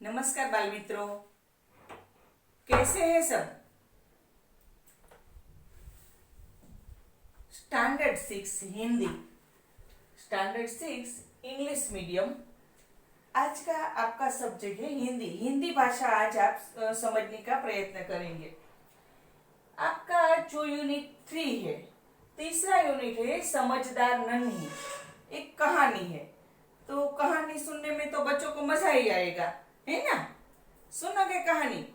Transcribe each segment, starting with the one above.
नमस्कार बाल मित्रों, कैसे हैं सब। Standard 6 Hindi, standard 6 English medium. आज का आपका सब्जेक्ट है हिंदी। हिंदी भाषा आज आप समझने का प्रयत्न करेंगे। आपका जो यूनिट 3 है, तीसरा यूनिट है समझदार नन्ही। एक कहानी है, तो कहानी सुनने में तो बच्चों को मजा ही आएगा, है ना। सुनोगे कहानी।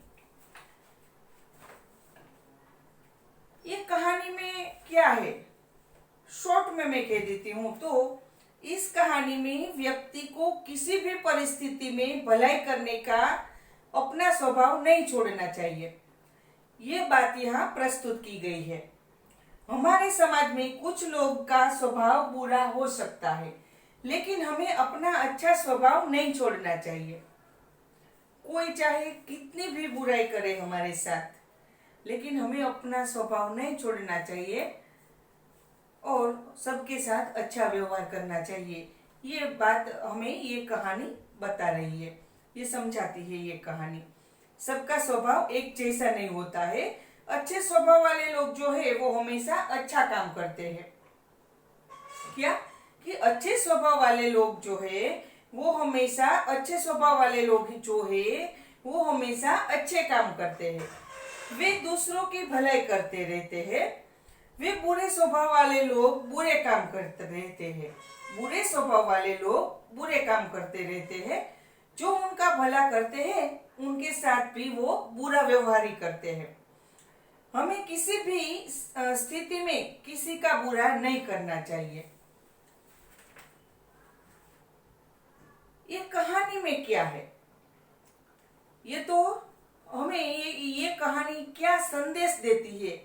ये कहानी में क्या है, शॉर्ट में मैं कह देती हूँ। तो इस कहानी में व्यक्ति को किसी भी परिस्थिति में भलाई करने का अपना स्वभाव नहीं छोड़ना चाहिए, ये बात यहाँ प्रस्तुत की गई है। हमारे समाज में कुछ लोग का स्वभाव बुरा हो सकता है, लेकिन हमें अपना अच्छा स्वभाव नहीं छोड़ना चाहिए। कोई चाहे कितनी भी बुराई करे हमारे साथ, लेकिन हमें अपना स्वभाव नहीं छोड़ना चाहिए और सबके साथ अच्छा व्यवहार करना चाहिए। ये बात हमें ये कहानी बता रही है, ये समझाती है ये कहानी। सबका स्वभाव एक जैसा नहीं होता है। अच्छे स्वभाव वाले लोग जो है वो हमेशा अच्छा काम करते हैं। क्या कि अच्छे स्वभाव वाले लोग जो है वो हमेशा अच्छे स्वभाव वाले लोग जो है वो हमेशा अच्छे काम करते हैं। वे दूसरों की भलाई करते रहते हैं। वे बुरे स्वभाव वाले लोग बुरे काम करते रहते हैं। बुरे स्वभाव वाले लोग बुरे काम करते रहते हैं। जो उनका भला करते हैं उनके साथ भी वो बुरा व्यवहार ही करते हैं। हमें किसी भी स्थिति में किसी का बुरा नहीं करना चाहिए। ये कहानी में क्या है, ये तो हमें ये कहानी क्या संदेश देती है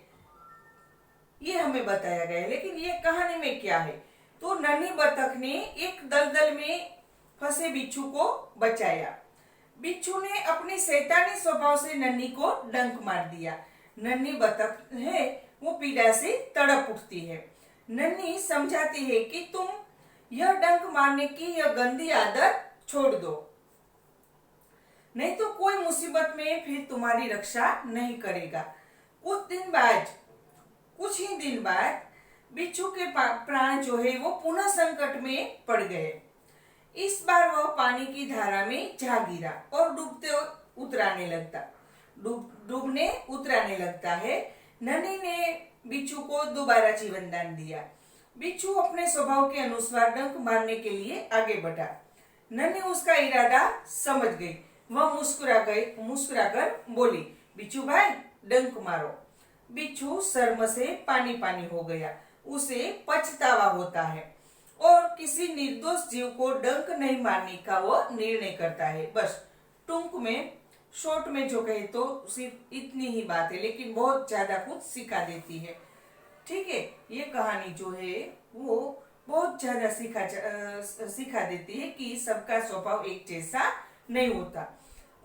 ये हमें बताया गया है। लेकिन ये कहानी में क्या है, तो नन्ही बतख ने एक दलदल में फंसे बिच्छू को बचाया। बिच्छू ने अपने शैतानी स्वभाव से नन्ही को डंक मार दिया। नन्ही बतख है वो पीड़ा से तड़प उठती है। नन्ही समझाती है कि तुम यह डंक मारने की यह गंदी आदत छोड़ दो, नहीं तो कोई मुसीबत में फिर तुम्हारी रक्षा नहीं करेगा। कुछ ही दिन बाद बिच्छू के प्राण जो है वो पुनः संकट में पड़ गए। इस बार वह पानी की धारा में जा गिरा और डूबने उतराने लगता है। नन्ही ने बिच्छू को दोबारा जीवन दान दिया। बिच्छू अपने स्वभाव के अनुसार डंक मारने के लिए आगे बढ़ा। नन्ही उसका इरादा समझ गई। वह मुस्कुराकर बोली, बिच्छू भाई डंक मारो। बिच्छू शर्म से पानी पानी हो गया। उसे पछतावा होता है और किसी निर्दोष जीव को डंक नहीं मारने का वो निर्णय करता है। बस टूंक में शॉर्ट में जो कहे तो सिर्फ इतनी ही बात है, लेकिन बहुत ज्यादा कुछ सिखा देती है। ठीक है, ये कहानी जो है वो बहुत ज्यादा सिखा देती है कि सबका स्वभाव एक जैसा नहीं होता।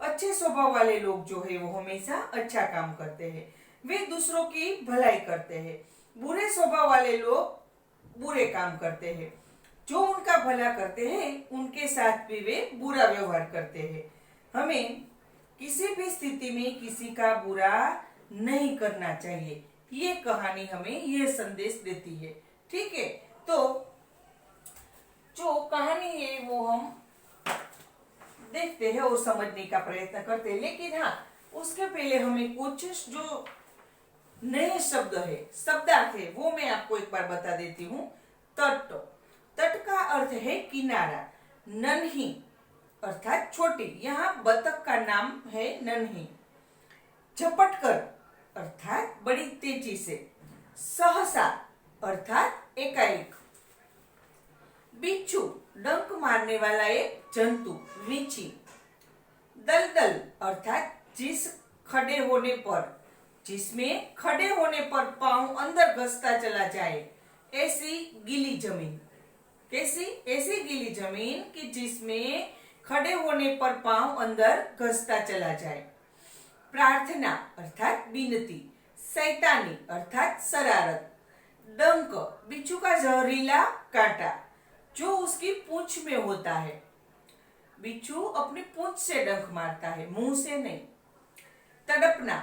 अच्छे स्वभाव वाले लोग जो है वो हमेशा अच्छा काम करते हैं। वे दूसरों की भलाई करते हैं। बुरे स्वभाव वाले लोग बुरे काम करते हैं। जो उनका भला करते हैं उनके साथ भी वे बुरा व्यवहार करते हैं। हमें किसी भी स्थिति में किसी का बुरा नहीं करना चाहिए। ये कहानी हमें ये संदेश देती है। ठीक है, तो जो कहानी है वो हम देखते हैं और समझने का प्रयत्न करते हैं। लेकिन हाँ, उसके पहले हमें कुछ जो नए शब्द है, शब्दार्थ है, वो मैं आपको एक बार बता देती हूँ। तट, तट का अर्थ है किनारा। नन्ही अर्थात छोटी, यहाँ बतख का नाम है नन्ही। झपटकर अर्थात बड़ी तेजी से। सहसा अर्थात एकाएक। बिच्छू डंक मारने वाला एक जंतु, वींची। दलदल अर्थात जिसमें खड़े होने पर पांव अंदर घसता चला जाए, ऐसी गीली जमीन। कैसी? ऐसी गीली जमीन कि जिसमें खड़े होने पर पांव अंदर घसता चला जाए। प्रार्थना अर्थात विनती। शैतानी अर्थात शरारत। डंक बिच्छू का जहरीला कांटा जो उसकी पूंछ में होता है। बिच्छू अपनी पूंछ से डंक मारता है, मुंह से नहीं। तड़पना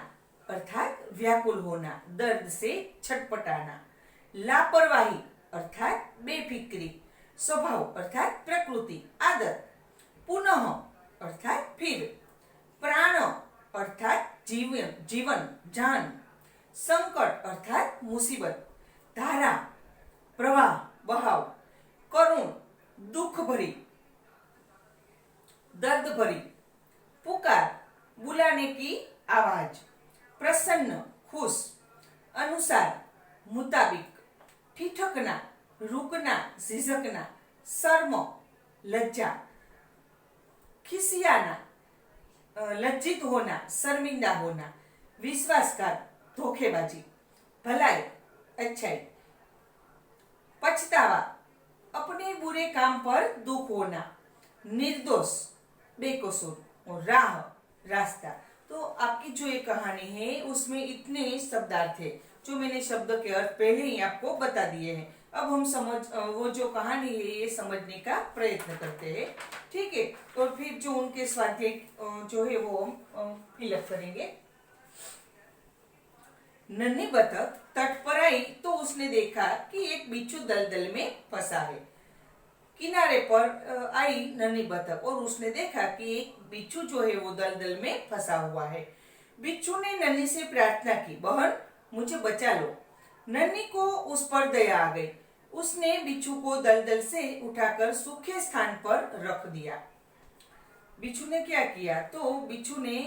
अर्थात व्याकुल होना, दर्द से छटपटाना। लापरवाही अर्थात बेफिक्री। स्वभाव अर्थात प्रकृति, आदत। पुनः अर्थात फिर। प्राण अर्थात जीवन, जीवन, जान। संकट अर्थात मुसीबत। धारा प्रवाह, बहाव। करुण दुख भरी, दर्द भरी। पुकार बुलाने की आवाज। प्रसन्न खुश। अनुसार मुताबिक। ठिठकना रुकना, झिझकना। शर्म लज्जा। खिसियाना लज्जित होना, शर्मिंदा होना। विश्वासघात धोखेबाजी। भलाई अच्छाई। पछतावा अपने बुरे काम पर दुख होना। निर्दोष बेकसूर। और राह रास्ता। तो आपकी जो ये कहानी है उसमें इतने शब्दार्थ थे जो मैंने शब्द के अर्थ पहले ही आपको बता दिए हैं। अब हम वो जो कहानी है ये समझने का प्रयत्न करते हैं, ठीक है। और फिर जो उनके स्वाध्याय जो है वो फिलअप करेंगे। नन्ही बतख तट पर आई तो उसने देखा कि एक बिच्छू दलदल में फंसा है। किनारे पर आई नन्ही बतख और उसने देखा कि एक बिच्छू जो है वो दलदल में फंसा हुआ है। बिच्छू ने नन्ही से प्रार्थना की, बहन मुझे बचा लो। नन्ही को उस पर दया आ गई। उसने बिच्छू को दलदल से उठाकर सूखे स्थान पर रख दिया। बिच्छू ने क्या किया, तो बिच्छू ने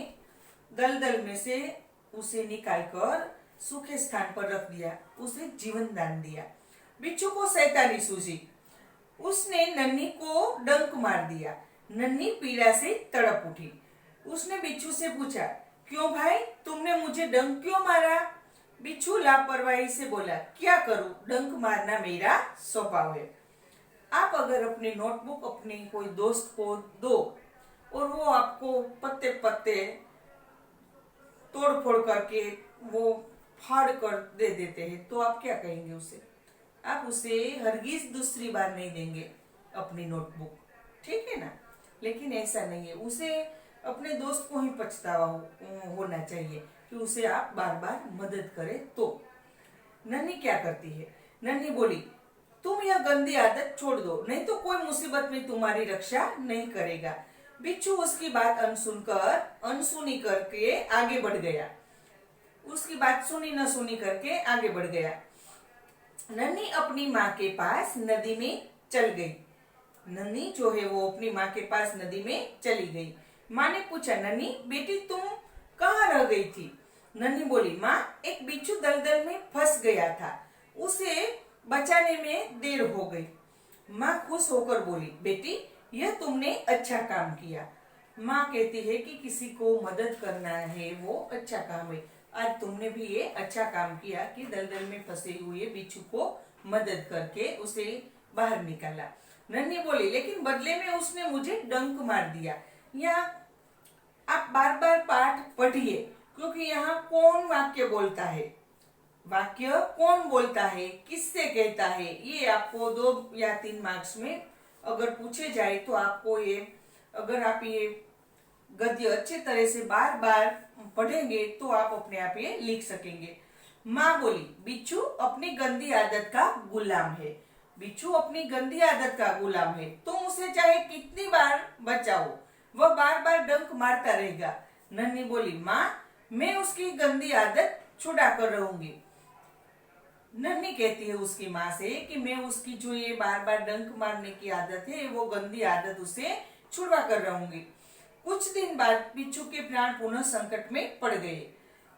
दलदल में से उसे निकालकर सूखे स्थान पर रख दिया, उसे जीवन दान दिया। बिच्छू को शैतानी सूझी, उसने नन्ही को डंक मार दिया। नन्ही पीड़ा से तड़प उठी। उसने बिच्छू से पूछा, क्यों भाई तुमने मुझे डंक क्यों मारा? बिच्छू लापरवाही से बोला, क्या करूं, डंक मारना मेरा स्वभाव है। आप अगर अपनी नोटबुक अपने कोई दोस्त को दो और वो आपको पत्ते पत्ते तोड़ फोड़ करके वो फाड़ कर दे देते हैं तो आप क्या कहेंगे उसे? आप उसे हरगिज दूसरी बार नहीं देंगे अपनी नोटबुक, ठीक है ना। लेकिन ऐसा नहीं है, उसे अपने दोस्त को ही पछतावा होना चाहिए कि उसे आप बार बार मदद करें। तो नन्ही क्या करती है, नन्ही बोली, तुम यह गंदी आदत छोड़ दो, नहीं तो कोई मुसीबत में तुम्हारी रक्षा नहीं करेगा। बिच्छू उसकी बात अनसुनी करके आगे बढ़ गया। उसकी बात सुनी न सुनी करके आगे बढ़ गया। नन्ही अपनी माँ के पास नदी में चल गई। नन्ही जो है वो अपनी माँ के पास नदी में चली गई। माँ ने पूछा, नन्ही बेटी तुम कहाँ रह गई थी? नन्ही बोली, माँ एक बिच्छू दलदल में फंस गया था, उसे बचाने में देर हो गई। माँ खुश होकर बोली, बेटी यह तुमने अच्छा काम किया। माँ कहती है कि किसी को मदद करना है वो अच्छा काम है। आज तुमने भी ये अच्छा काम किया कि दलदल में फंसे हुए बिच्छू को मदद करके उसे बाहर निकाला। नन्ही बोली, लेकिन बदले में उसने मुझे डंक मार दिया। यहाँ आप बार बार पाठ पढ़िए, क्योंकि यहाँ कौन वाक्य बोलता है, वाक्य कौन बोलता है, किससे कहता है, ये आपको 2 या 3 मार्क्स में अगर पूछे जाए तो आपको ये, अगर आप ये गद्य अच्छे तरह से बार बार पढ़ेंगे तो आप अपने आप ये लिख सकेंगे। माँ बोली, बिच्छू अपनी गंदी आदत का गुलाम है। बिच्छू अपनी गंदी आदत का गुलाम है, तुम उसे चाहे कितनी बार बचाओ वह बार बार डंक मारता रहेगा। नन्ही बोली, माँ मैं उसकी गंदी आदत छुड़ा कर रहूंगी। नन्ही कहती है उसकी माँ से कि मैं उसकी जो ये बार बार डंक मारने की आदत है वो गंदी आदत उसे छुड़वा कर रहूंगी। कुछ दिन बाद बिच्छू के प्राण पुनः संकट में पड़ गए।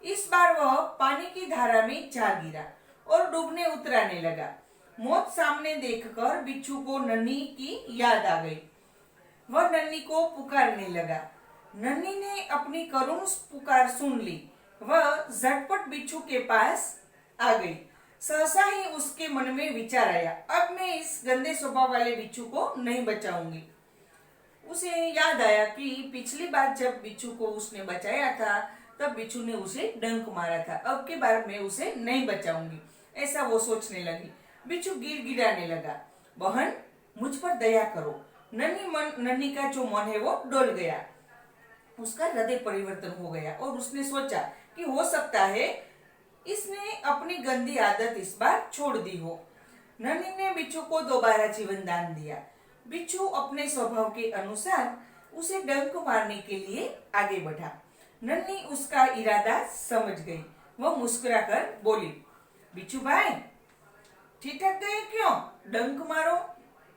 इस बार वह पानी की धारा में जा गिरा और डूबने उतराने लगा। मौत सामने देखकर बिच्छू को नन्ही की याद आ गई। वह नन्ही को पुकारने लगा। नन्ही ने अपनी करुण पुकार सुन ली। वह झटपट बिच्छू के पास आ गई। सहसा ही उसके मन में विचार आया, अब मैं इस गंदे स्वभाव वाले बिच्छू को नहीं बचाऊंगी। उसे याद आया कि पिछली बार जब बिच्छू को उसने बचाया था तब बिच्छू ने उसे डंक मारा था, अब की बार मैं उसे नहीं बचाऊंगी, ऐसा वो सोचने लगी। बिच्छू गिड़गिड़ाने लगा, बहन मुझ पर दया करो, नन्ही का जो मन है वो डोल गया, उसका हृदय परिवर्तन हो गया और उसने सोचा कि हो सकता है इसने अपनी गंदी आदत इस बार छोड़ दी हो। नन्ही ने बिच्छू को दोबारा जीवन दान दिया। बिच्छू अपने स्वभाव के अनुसार उसे डंक मारने के लिए आगे बढ़ा। नन्ही उसका इरादा समझ गई। वह मुस्कुराकर बोली, बिच्छू भाई ठिठक गए क्यों? डंक मारो।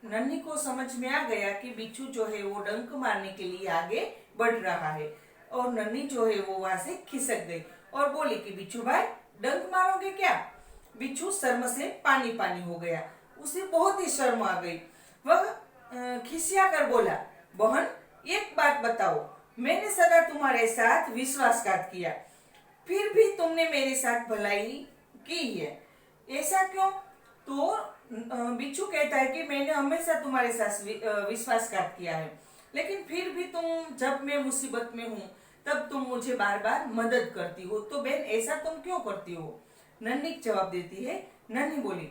नन्ही को समझ में आ गया कि बिच्छू जो है वो डंक मारने के लिए आगे बढ़ रहा है और नन्ही जो है वो वहां से खिसक गई और बोली कि बिच्छू भाई डंक मारोगे क्या? बिच्छू शर्म से पानी पानी हो गया। उसे बहुत ही शर्म आ गई। वह खिसिया कर बोला, बहन एक बात बताओ, मैंने सदा तुम्हारे साथ विश्वासघात किया, फिर भी तुमने मेरे साथ भलाई की है, ऐसा क्यों? तो बिच्छू कहता है कि मैंने हमेशा तुम्हारे साथ विश्वासघात किया है, लेकिन फिर भी तुम जब मैं मुसीबत में हूँ तब तुम मुझे बार बार मदद करती हो, तो बहन ऐसा तुम क्यों करती हो? नन्ही जवाब देती है। नन्ही बोली,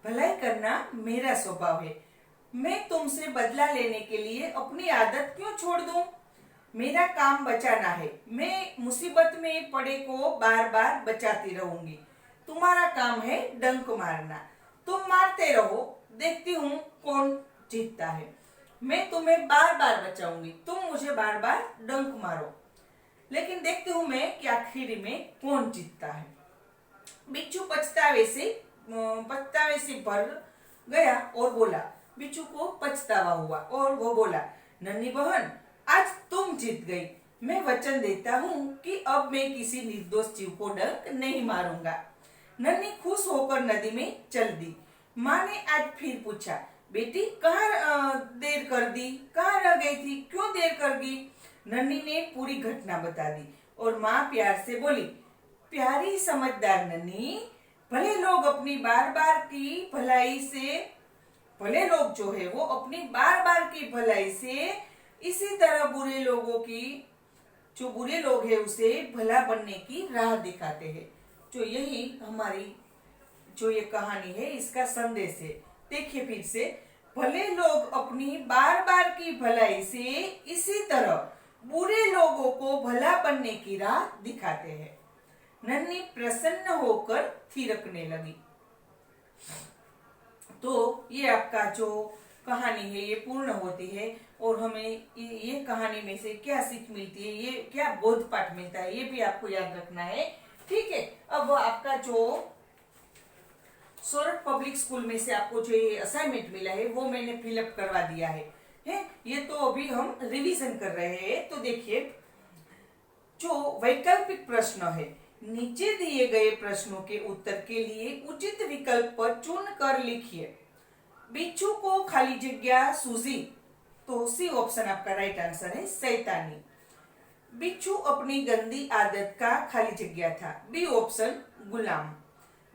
भलाई करना मेरा स्वभाव है, मैं तुमसे बदला लेने के लिए अपनी आदत क्यों छोड़ दूं? मेरा काम बचाना है, मैं मुसीबत में पड़े को बार बार बचाती रहूंगी। तुम्हारा काम है डंक मारना, तुम मारते रहो, देखती हूँ कौन जीतता है। मैं तुम्हें बार बार बचाऊंगी, तुम मुझे बार बार डंक मारो, लेकिन देखती हूँ मैं कि आखिर में कौन जीतता है। बिच्छू पछतावे से भर गया और बोला, बिच्छू को पछतावा हुआ और वो बोला, नन्ही बहन आज तुम जीत गई, मैं वचन देता हूँ कि अब मैं किसी निर्दोष जीव को डंक नहीं मारूंगा। नन्ही खुश होकर नदी में चल दी। माँ ने आज फिर पूछा, बेटी कहाँ देर कर दी, कहाँ रह गई थी, क्यों देर कर गई? नन्ही ने पूरी घटना बता दी और माँ प्यार से बोली, प्यारी समझदार नन्ही, भले लोग अपनी बार बार की भलाई से भले लोग जो है वो अपनी बार बार की भलाई से इसी तरह बुरे लोग है उसे भला बनने की राह दिखाते हैं। जो यही हमारी जो ये कहानी है इसका संदेश है। देखिए फिर से, भले लोग अपनी बार बार की भलाई से इसी तरह बुरे लोगों को भला बनने की राह दिखाते हैं। नन्ही प्रसन्न होकर थिरकने लगी। तो ये आपका जो कहानी है ये पूर्ण होती है और हमें ये कहानी में से क्या सीख मिलती है, ये क्या बोध पाठ मिलता है, ये भी आपको याद रखना है। ठीक है, अब आपका जो सोरठ पब्लिक स्कूल में से आपको जो ये असाइनमेंट मिला है वो मैंने फिलअप करवा दिया है। ये तो अभी हम रिवीजन कर रहे हैं। तो देखिए, जो वैकल्पिक प्रश्न है, नीचे दिए गए प्रश्नों के उत्तर के लिए उचित विकल्प पर चुन कर लिखिए। बिच्छू को खाली जगह सूझी, तो सी ऑप्शन आपका राइट आंसर है, शैतानी। बिच्छू अपनी गंदी आदत का खाली जगह था, बी ऑप्शन गुलाम।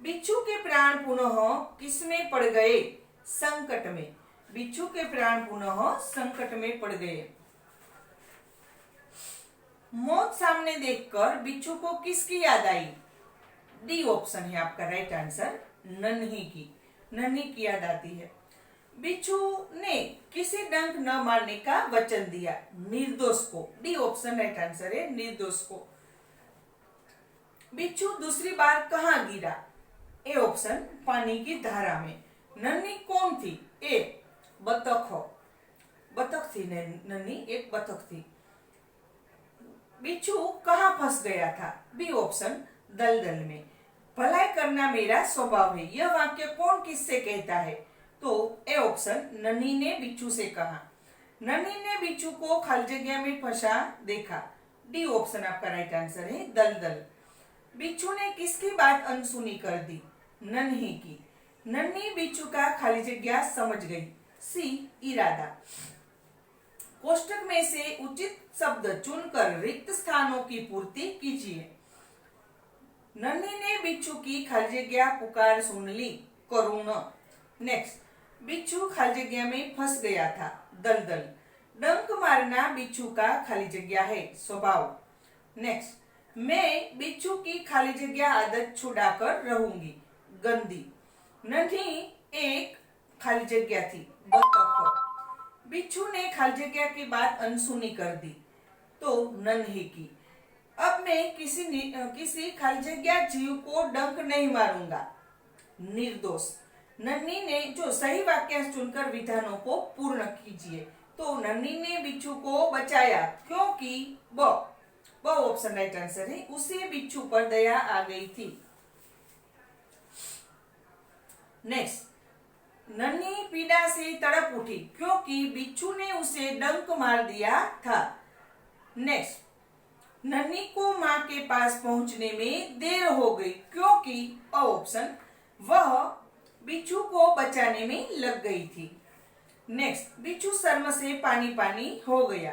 बिच्छू के प्राण पुनः किसमें पड़ गए? संकट में। बिच्छू के प्राण पुनः संकट में पड़ गए। मौत सामने देखकर बिच्छू को किसकी याद आई? डी ऑप्शन है आपका राइट आंसर, नन्ही की। नन्ही की याद आती है। बिच्छू ने किसे डंक न मारने का वचन दिया? निर्दोष को। डी ऑप्शन राइट आंसर है, निर्दोष को। बिच्छू दूसरी बार कहाँ गिरा? ए ऑप्शन पानी की धारा में। नन्ही कौन थी? ए बतख थी नन्ही, एक बतख थी। बिच्छू कहाँ फंस गया था? बी ऑप्शन दलदल में। भलाई करना मेरा स्वभाव है, यह वाक्य कौन किससे कहता है? तो ए ऑप्शन नन्ही ने बिच्छू से कहा। नन्ही ने बिच्छू को खाली जगह में फंसा देखा। डी ऑप्शन आपका राइट आंसर है, दलदल। बिच्छू ने किसकी बात अनसुनी कर दी? नन्ही की। नन्ही बिच्छू का खाली जगह समझ गई। सी इरादा। कोष्टक में से उचित शब्द चुनकर रिक्त स्थानों की पूर्ति कीजिए। नन्ही ने बिच्छू की खाली जगह पुकार सुन ली, करुण। नेक्स्ट, बिच्छू खाली जगह में फंस गया था, दलदल। डंक मारना बिच्छू का खाली जगह है, स्वभाव। नेक्स्ट, मैं बिच्छू की खाली जगह आदत छुड़ाकर रहूंगी, गंदी। नन्ही एक खाली जगह थी, बतख। बिच्छू ने खाली जगह की बात अनसुनी कर दी तो नन्ही की, अब मैं किसी खाली जगह जीव को डंक नहीं मारूंगा। निर्दोष, नन्ही ने जो सही वाक्यांश चुनकर विधानों को पूर्ण कीजिए। तो नन्ही ने बिच्छू को बचाया क्योंकि ब ऑप्शन राइट आंसर है, उसे बिच्छू पर दया आ गई थी। नेक्स्ट, नन्ही पीड़ा से तड़प उठी क्योंकि बिच्छू ने उसे डंक मार दिया था। नेक्स्ट, नन्ही को माँ के पास पहुंचने में देर हो गई क्योंकि ऑप्शन वह बिच्छू को बचाने में लग गई थी। नेक्स्ट, बिच्छू शर्म से पानी पानी हो गया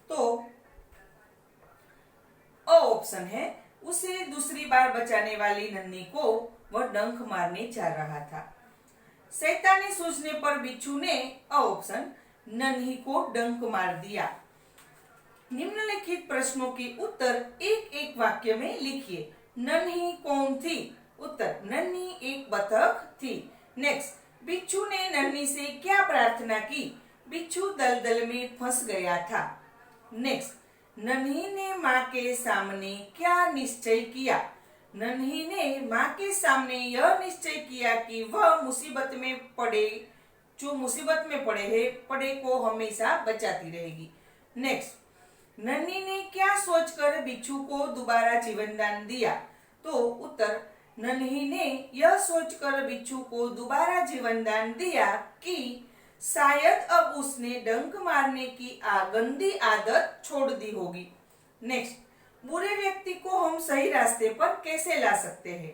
तो ऑप्शन है उसे दूसरी बार बचाने वाली नन्ही को वह डंक मारने जा रहा था। शैतानी सूझने पर बिच्छू ने ऑप्शन नन्ही को डंक मार दिया। निम्नलिखित प्रश्नों के उत्तर एक एक वाक्य में लिखिए। नन्ही कौन थी? उत्तर, नन्ही एक बतख थी। नेक्स्ट, बिच्छू ने नन्ही से क्या प्रार्थना की? बिच्छू दलदल में फंस गया था। नेक्स्ट, नन्ही ने माँ के सामने क्या निश्चय किया? नन्ही ने माँ के सामने यह निश्चय किया कि वह मुसीबत में पड़े पड़े को हमेशा बचाती रहेगी। नेक्स्ट, नन्ही ने क्या सोचकर बिच्छू को दोबारा जीवन दान दिया? तो उत्तर, नन्ही ने यह सोचकर बिच्छू को दोबारा जीवन दान दिया कि शायद अब उसने डंक मारने की गंदी आदत छोड़ दी होगी। नेक्स्ट, बुरे व्यक्ति को हम सही रास्ते पर कैसे ला सकते हैं?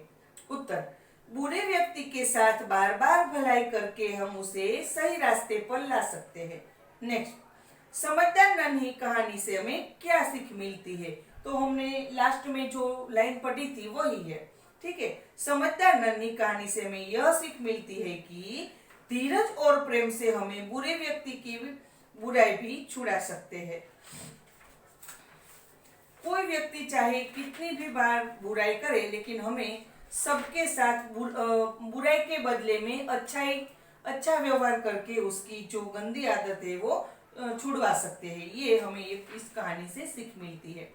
उत्तर, बुरे व्यक्ति के साथ बार बार भलाई करके हम उसे सही रास्ते पर ला सकते हैं। नेक्स्ट, समझदार नन्ही कहानी से हमें क्या सीख मिलती है? तो हमने लास्ट में जो लाइन पढ़ी थी वही है, ठीक है। समझदार नन्ही कहानी से हमें यह सीख मिलती है कि धीरज और प्रेम से हमें बुरे व्यक्ति की बुराई भी छुड़ा सकते हैं। कोई व्यक्ति चाहे कितनी भी बार बुराई करे लेकिन हमें सबके साथ बुराई के बदले में अच्छा व्यवहार करके उसकी जो गंदी आदत है वो छुड़वा सकते हैं। ये हमें इस कहानी से सीख मिलती है।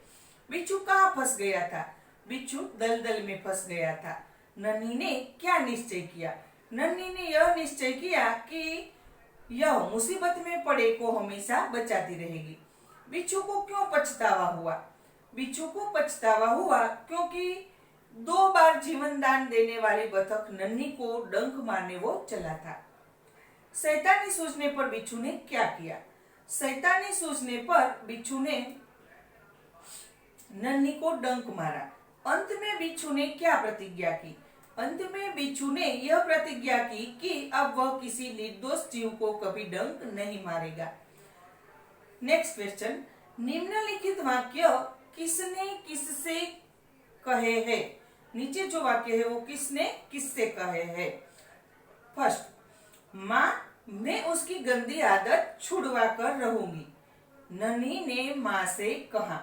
बिच्छू कहाँ फंस गया था? बिच्छू दलदल में फंस गया था। नन्ही ने क्या निश्चय किया? नन्ही ने यह निश्चय किया कि यह मुसीबत में पड़े को हमेशा बचाती रहेगी। बिच्छू को क्यों पछतावा हुआ? बिच्छू को पछतावा हुआ क्योंकि 2 बार जीवन दान देने वाली बतख नन्ही को डंक मारने वो चला था। शैतानी सूझने पर बिच्छू ने क्या किया? शैतानी सूझने पर बिच्छू ने नन्ही को डंक मारा। अंत में बिच्छू ने क्या प्रतिज्ञा की? अंत में बिच्छू ने यह प्रतिज्ञा की कि अब वह किसी निर्दोष जीव को कभी डंक नहीं मारेगा। नेक्स्ट क्वेश्चन, निम्नलिखित वाक्य किसने किससे कहे हैं? नीचे जो वाक्य है वो किसने किससे कहे हैं? फर्स्ट, माँ मैं उसकी गंदी आदत छुड़वा कर रहूंगी। नन्ही ने माँ से कहा।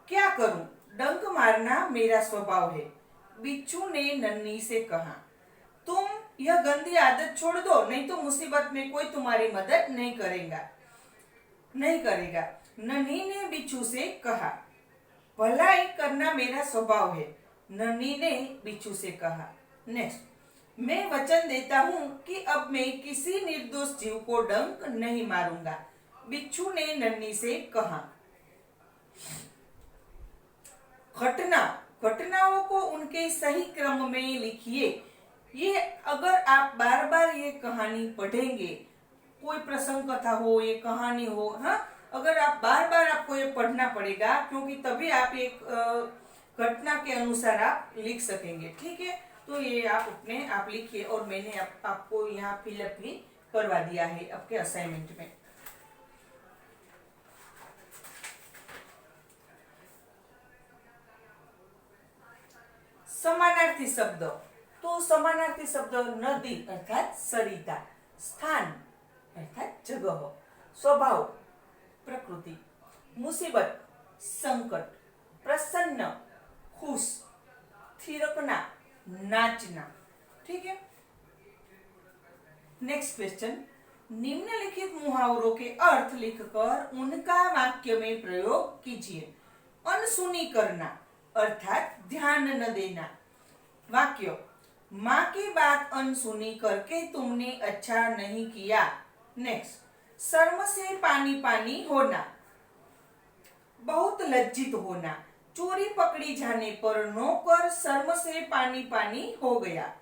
क्या करूं? डंक मारना मेरा स्वभाव है। बिच्छू ने नन्ही से कहा तुम यह गंदी आदत छोड़ दो नहीं तो मुसीबत में कोई तुम्हारी मदद नहीं करेगा। नन्ही ने बिच्छू से कहा भलाई करना मेरा स्वभाव है। नन्ही ने बिच्छू से कहा। नेक्स्ट, मैं वचन देता हूँ कि अब मैं किसी निर्दोष जीव को डंक नहीं मारूंगा। बिच्छू ने नन्ही से कहा। घटनाओं को उनके सही क्रम में लिखिए। ये अगर आप बार बार ये कहानी पढ़ेंगे, कोई प्रसंग कथा हो, ये कहानी हो, हाँ, अगर आप बार बार आपको ये पढ़ना पड़ेगा क्योंकि तभी आप एक घटना के अनुसार आप लिख सकेंगे, ठीक है। तो ये आप लिखिए और मैंने आपको यहाँ फिलअप भी करवा दिया है आपके असाइनमेंट में। समानार्थी शब्द, तो समानार्थी शब्द नदी अर्थात सरिता, स्थान अर्थात जगह, स्वभाव प्रकृति, मुसीबत संकट, प्रसन्न खुश, थिरकना नाचना, ठीक है। नेक्स्ट क्वेश्चन, निम्नलिखित मुहावरों के अर्थ लिखकर उनका वाक्य में प्रयोग कीजिए। अनसुनी करना अर्थात ध्यान न देना। वाक्य, माँ की बात अनसुनी करके तुमने अच्छा नहीं किया। नेक्स्ट, शर्म से पानी पानी होना, बहुत लज्जित होना। चोरी पकड़ी जाने पर नौकर शर्म से पानी पानी हो गया।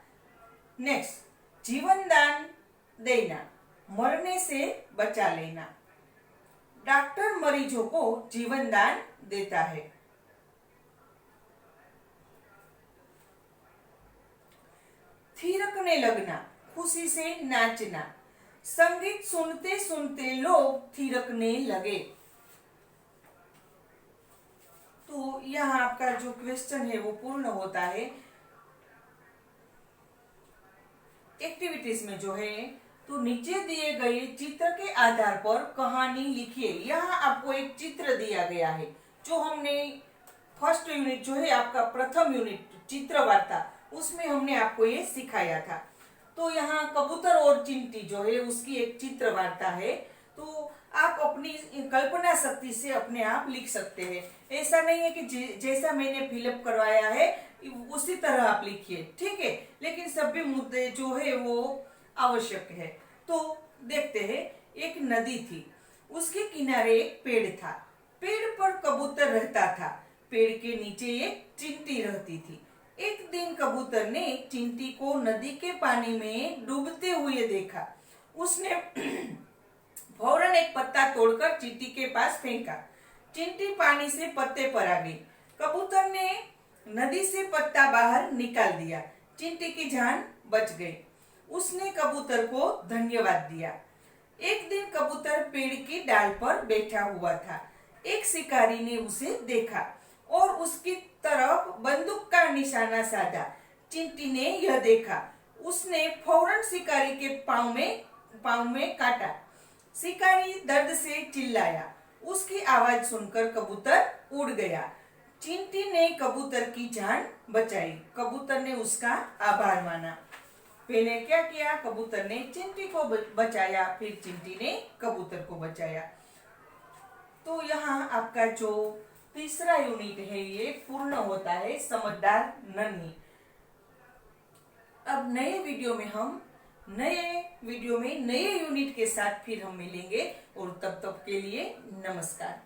नेक्स्ट, जीवन दान देना, मरने से बचा लेना। डॉक्टर मरीजों को जीवन दान देता है। थिरकने लगना, खुशी से नाचना। संगीत सुनते सुनते लोग थिरकने लगे। तो यहाँ आपका जो क्वेश्चन है वो पूर्ण होता है। एक्टिविटीज में जो है तो नीचे दिए गए चित्र के आधार पर कहानी लिखिए। यहाँ आपको एक चित्र दिया गया है जो हमने फर्स्ट यूनिट जो है आपका प्रथम यूनिट चित्र वार्ता उसमें हमने आपको ये सिखाया था। तो यहाँ कबूतर और चिंटी जो है उसकी एक चित्र वार्ता है। तो आप अपनी कल्पना शक्ति से अपने आप लिख सकते हैं। ऐसा नहीं है कि जैसा मैंने फिलअप करवाया है उसी तरह आप लिखिए, ठीक है। लेकिन सभी मुद्दे जो है वो आवश्यक है। तो देखते हैं, एक नदी थी, उसके किनारे एक पेड़ था। पेड़ पर कबूतर रहता था। पेड़ के नीचे एक चिंटी रहती थी। एक दिन कबूतर ने चिंटी को नदी के पानी में डूबते हुए देखा। उसने फौरन एक पत्ता तोड़कर चिंटी के पास फेंका। चिंटी पानी से पत्ते पर आ गई। कबूतर ने नदी से पत्ता बाहर निकाल दिया। चिंटी की जान बच गई। उसने कबूतर को धन्यवाद दिया। एक दिन कबूतर पेड़ की डाल पर बैठा हुआ था। एक शिकारी ने उसे देखा और उसकी तरफ बंदूक का निशाना साधा। चिंटी ने यह देखा। उसने फौरन शिकारी के पाँव में काटा। शिकारी दर्द से चिल्लाया। उसकी आवाज सुनकर कबूतर उड़ गया। चिंटी ने कबूतर की जान बचाई। कबूतर ने उसका आभार माना। पहले क्या किया, कबूतर ने चिंटी को बचाया, फिर चिंटी ने कबूतर को बचाया। तो यहाँ आपका जो तीसरा यूनिट है ये पूर्ण होता है, समझदार नन्ही। अब नए वीडियो में नए यूनिट के साथ फिर हम मिलेंगे और तब तक के लिए नमस्कार।